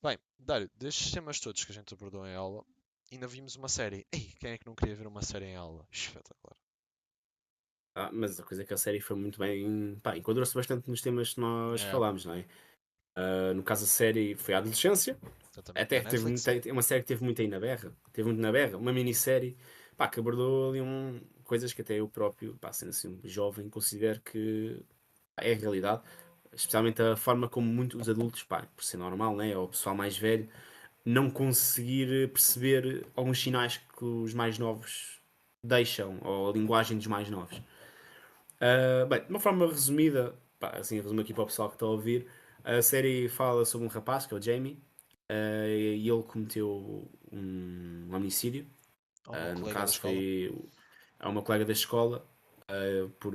Bem, Dário, destes temas todos que a gente abordou em aula, ainda vimos uma série. Ei, quem é que não queria ver uma série em aula? Espetacular. Mas a coisa é que a série foi muito bem. Pá, enquadrou-se bastante nos temas que nós É, falámos, não é? No caso, a série foi a adolescência. exatamente, Até da que teve Netflix. é uma série que teve muito aí na berra. Teve muito na berra. Uma minissérie, pá, que abordou ali coisas que até eu próprio, pá, sendo assim um jovem, considero que pá, é a realidade. Especialmente a forma como muitos adultos, pá, por ser normal, né? Ou o pessoal mais velho, não conseguir perceber alguns sinais que os mais novos deixam, ou a linguagem dos mais novos. Bem, de uma forma resumida, pá, assim, resumo aqui para o pessoal que está a ouvir, a série fala sobre um rapaz, que é o Jamie, e ele cometeu um homicídio. Ao meu No colega da caso, escola. foi a uma colega da escola, por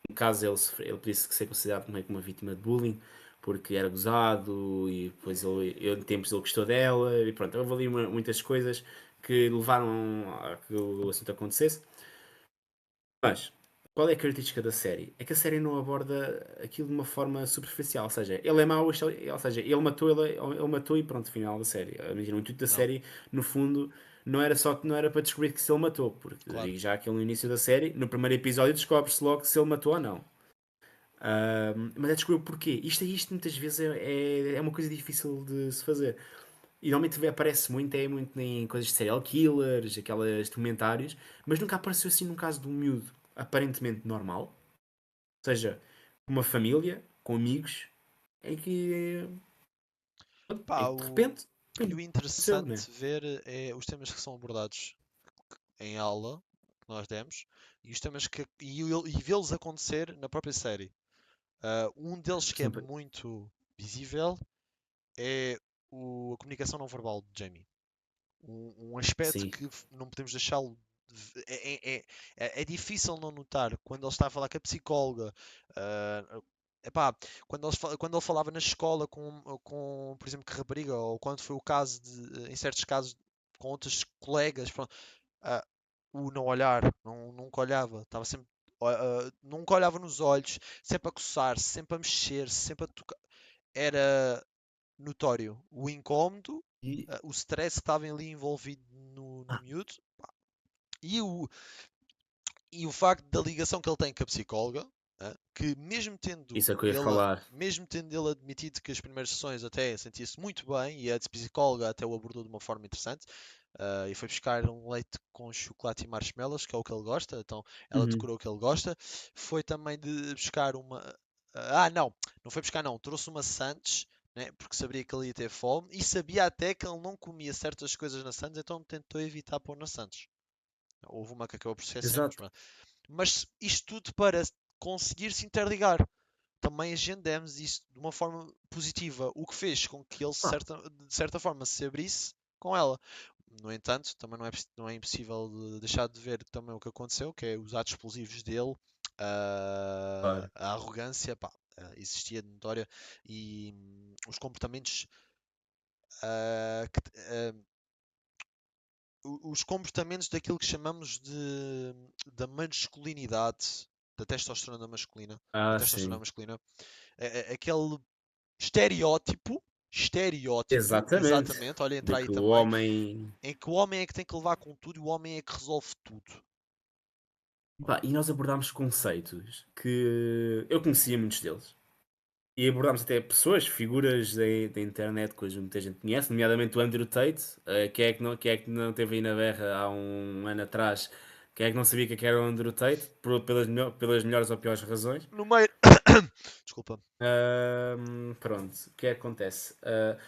no caso, ele podia ser considerado meio que uma vítima de bullying, porque era gozado e depois em tempos ele gostou dela, e pronto, houve ali muitas coisas que levaram a que o assunto acontecesse. Mas, qual é a característica da série? É que a série não aborda aquilo de uma forma superficial, ou seja, ele é mau, ou seja, ele matou e pronto, final da série. Imagina, o intuito da Não, série, no fundo, não era para descobrir que se ele matou, porque claro. digo já que no início da série, no primeiro episódio descobre-se logo se ele matou ou não. Mas é descobrir o porquê. Isto muitas vezes é uma coisa difícil de se fazer. E normalmente aparece muito, é muito em coisas de serial killers, aquelas documentários, mas nunca apareceu assim num caso de um miúdo aparentemente normal, ou seja, com uma família, com amigos, em que, Pá, de repente, e pum, o aconteceu, né? interessante ver é os temas que são abordados em aula, que nós demos, e os temas e vê-los acontecer na própria série. Um deles Por que é exemplo, muito visível é a comunicação não verbal de Jamie. Um aspecto sim, que não podemos deixá-lo. É difícil não notar quando ele está a falar com a psicóloga. Epá, quando ele falava na escola com, por exemplo, que rapariga, ou quando foi o caso em certos casos com outros colegas, pronto, ah, o não olhar, nunca olhava, estava sempre, nunca olhava nos olhos, sempre a coçar-se, sempre a mexer, sempre a tocar. Era notório o incómodo, e, o stress que estava ali envolvido no miúdo e o facto da ligação que ele tem com a psicóloga, que isso é o que eu ia falar. mesmo tendo ele admitido que as primeiras sessões até sentia-se muito bem e a psicóloga até o abordou de uma forma interessante, e foi buscar um leite com chocolate e marshmallows, que é o que ele gosta, então ela Uhum. decorou o que ele gosta. Foi também de buscar uma. Não, não foi buscar, não. Trouxe uma Santos, né, porque sabia que ele ia ter fome e sabia até que ele não comia certas coisas na Santos, então tentou evitar pôr na Santos. Houve uma que acabou por ser sem, Exato. mas isto tudo para conseguir se interligar. Também agendamos isto de uma forma positiva, o que fez com que ele, Ah, de certa forma, se abrisse com ela. No entanto, também não é impossível deixar de ver também o que aconteceu, que é os atos explosivos dele, claro. a arrogância, pá, existia de notória, e os comportamentos ah, que, ah, os comportamentos daquilo que chamamos da masculinidade, da testosterona masculina, da testosterona Sim. masculina, aquele estereótipo, estereótipo, Exatamente. exatamente, olha, De entra aí que o também, homem. em que o homem é que tem que levar com tudo e o homem é que resolve tudo. Pá, e nós abordámos conceitos que eu conhecia muitos deles. E abordámos até pessoas, figuras da internet que hoje muita gente conhece, nomeadamente o Andrew Tate. Quem é que não teve aí na berra há um ano atrás? Quem é que não sabia que era o Andrew Tate? Pelas melhores ou piores razões. No meio. Desculpa. Pronto, o que é que acontece?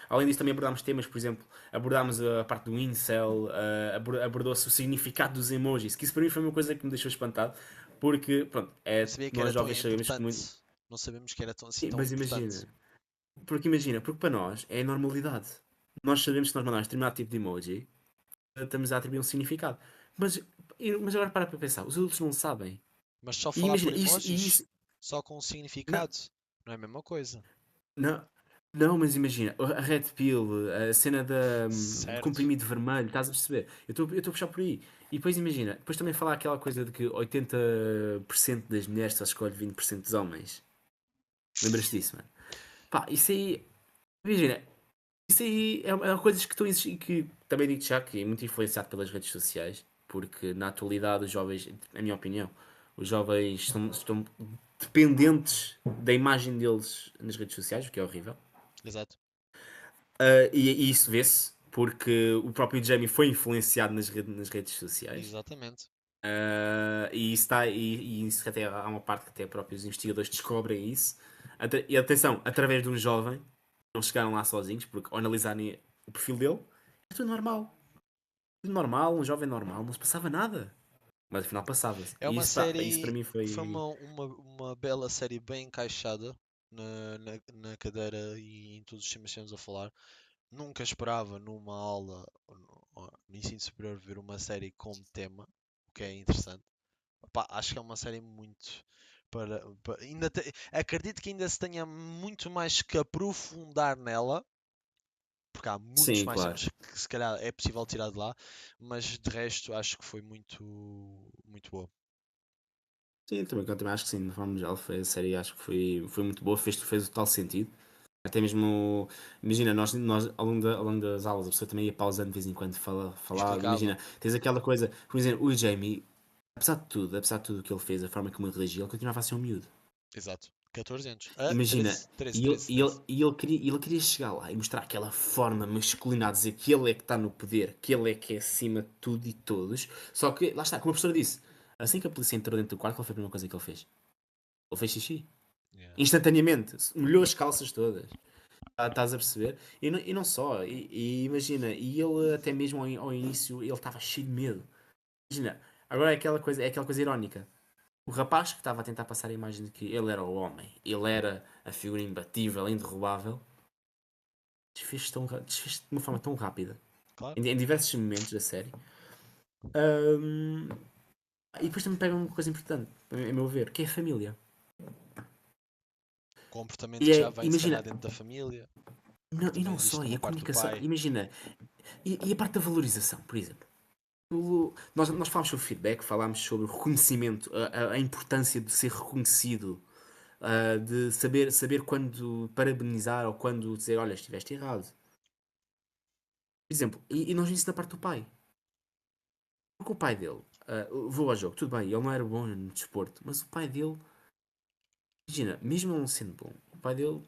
Além disso, também abordámos temas, por exemplo, abordámos a parte do incel, abordou-se o significado dos emojis, que isso para mim foi uma coisa que me deixou espantado, porque, pronto, Não sabia que era nós tão jovens sabemos que muito. importante. Não sabemos que era tão, assim Sim, tão mas importante. porque para nós é a normalidade. Nós sabemos que nós mandamos determinado tipo de emoji, estamos a atribuir um significado. Mas, mas agora para pensar, os adultos não sabem. Mas só E falar imagina, por e emojis, isso. só com Não, significado, não é a mesma coisa. não, não, mas imagina, a Red Pill, a cena do Certo. comprimido vermelho, estás a perceber? Eu estou a puxar por aí. E depois imagina, depois também falar aquela coisa de que 80% das mulheres só escolhe 20% dos homens. Lembras-te disso, mano? Pá, isso aí. Imagina. Isso aí é coisas que estão a existir, que também digo já que é muito influenciado pelas redes sociais, porque na atualidade os jovens, na minha opinião, os jovens estão dependentes da imagem deles nas redes sociais, o que é horrível. Exato. E isso vê-se, porque o próprio Jamie foi influenciado nas redes sociais. Exatamente. E isso está, e isso que até há uma parte que até próprios investigadores descobrem isso. E atenção, através de um jovem, não chegaram lá sozinhos, porque ao analisarem o perfil dele, é tudo normal. Tudo normal, um jovem normal, não se passava nada. Mas afinal passava-se. É E uma isso, pá, isso para série, mim foi foi. uma bela série bem encaixada na cadeira e em todos os temas que estamos a falar. Nunca esperava numa aula no ensino superior ver uma série como tema, o que é interessante. Pá, acho que é uma série muito acredito que ainda se tenha muito mais que aprofundar nela, porque há muitos Sim, mais claro. temas que se calhar é possível tirar de lá, mas de resto acho que foi muito boa. Sim, eu também acho que sim, de forma geral, a série acho que foi muito boa, fez o total sentido. Até mesmo, imagina, nós ao longo das aulas, a pessoa também ia pausando de vez em quando falar. Explicava. Imagina, tens aquela coisa, por exemplo, o Jamie, apesar de tudo o que ele fez, a forma como ele reagia, ele continuava a ser um miúdo. Exato. 14 anos. Imagina, 13, 13, e ele, 13, e ele, 13. e ele queria chegar lá e mostrar aquela forma masculina a dizer que ele é que está no poder, que ele é que é acima de tudo e todos. Só que, lá está, como a professora disse, assim que a polícia entrou dentro do quarto, qual foi a primeira coisa que ele fez? Ele fez xixi. Yeah. Instantaneamente, molhou as calças todas. Estás a perceber? E não só, e imagina, e ele até mesmo ao início ele estava cheio de medo. Imagina, agora é aquela coisa irónica. O rapaz que estava a tentar passar a imagem de que ele era o homem, ele era a figura imbatível, indderrubável, desfez de uma forma tão rápida, Claro. em diversos momentos da série. Ahm, e depois também pega uma coisa importante, a meu ver, que é a família. Comportamento E que já vem se calhar imagina, dentro da família, não, que e também não existe só, e também a parte do comunicação, pai. imagina, e a parte da valorização, por exemplo. Nós falámos sobre feedback, falámos sobre o reconhecimento, a importância de ser reconhecido, de saber quando parabenizar ou quando dizer, olha, estiveste errado. Por exemplo, e nós vimos isso na parte do pai. Porque o pai dele, vou ao jogo, tudo bem, ele não era bom no desporto, mas o pai dele, imagina, mesmo ele não sendo bom, o pai dele,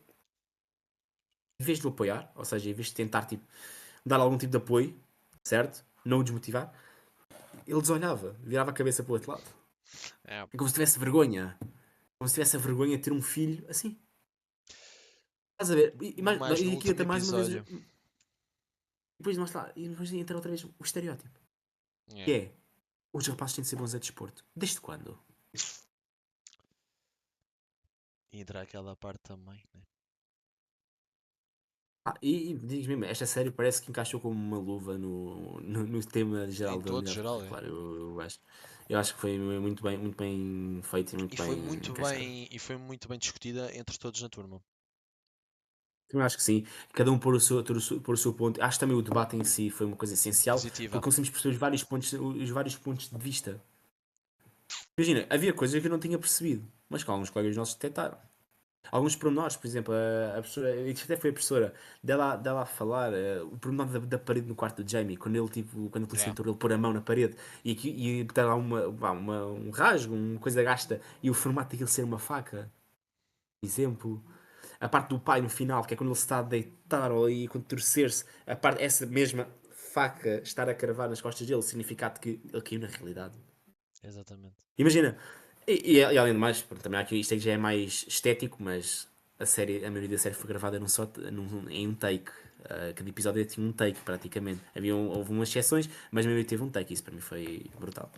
em vez de o apoiar, ou seja, em vez de tentar tipo, dar algum tipo de apoio, certo? Não o desmotivar, ele desolhava, virava a cabeça para o outro lado. É, É como se tivesse vergonha. Como se tivesse a vergonha de ter um filho assim. Estás a ver? mais no E aqui último até mais uma vez. episódio. Depois, lá está, e depois entra outra vez o estereótipo. Que É. é: os rapazes têm de ser bons a desporto. Desde quando? E entrar aquela parte também, né? E diz mesmo, esta série parece que encaixou como uma luva no tema Em geral da todo unidade geral, é. curricular. Eu acho que foi muito bem feito e muito bem encaixado. E foi muito bem discutida entre todos na turma. Eu acho que sim, cada um pôr o seu ponto. Acho que também o debate em si foi uma coisa essencial, Positiva. porque conseguimos perceber os vários pontos de vista. Imagina, havia coisas que eu não tinha percebido, mas que alguns colegas nossos detectaram. Alguns pormenores, por exemplo, a professora, isto até foi a professora, dela a falar, o pormenor da parede no quarto do Jamie, quando a polícia É. entrou, ele pôr a mão na parede e está lá um rasgo, uma coisa gasta, e o formato daquilo ser uma faca, por exemplo. A parte do pai no final, que é quando ele se está a deitar ou aí, quando torcer-se, essa mesma faca estar a cravar nas costas dele, significado que ele caiu na realidade. Exatamente. Imagina, e além de mais, pronto, também há aqui, isto aqui já é mais estético, mas a maioria da série foi gravada em um take. Cada episódio tinha um take praticamente. Houve umas exceções, mas a maioria teve um take. Isso para mim foi brutal.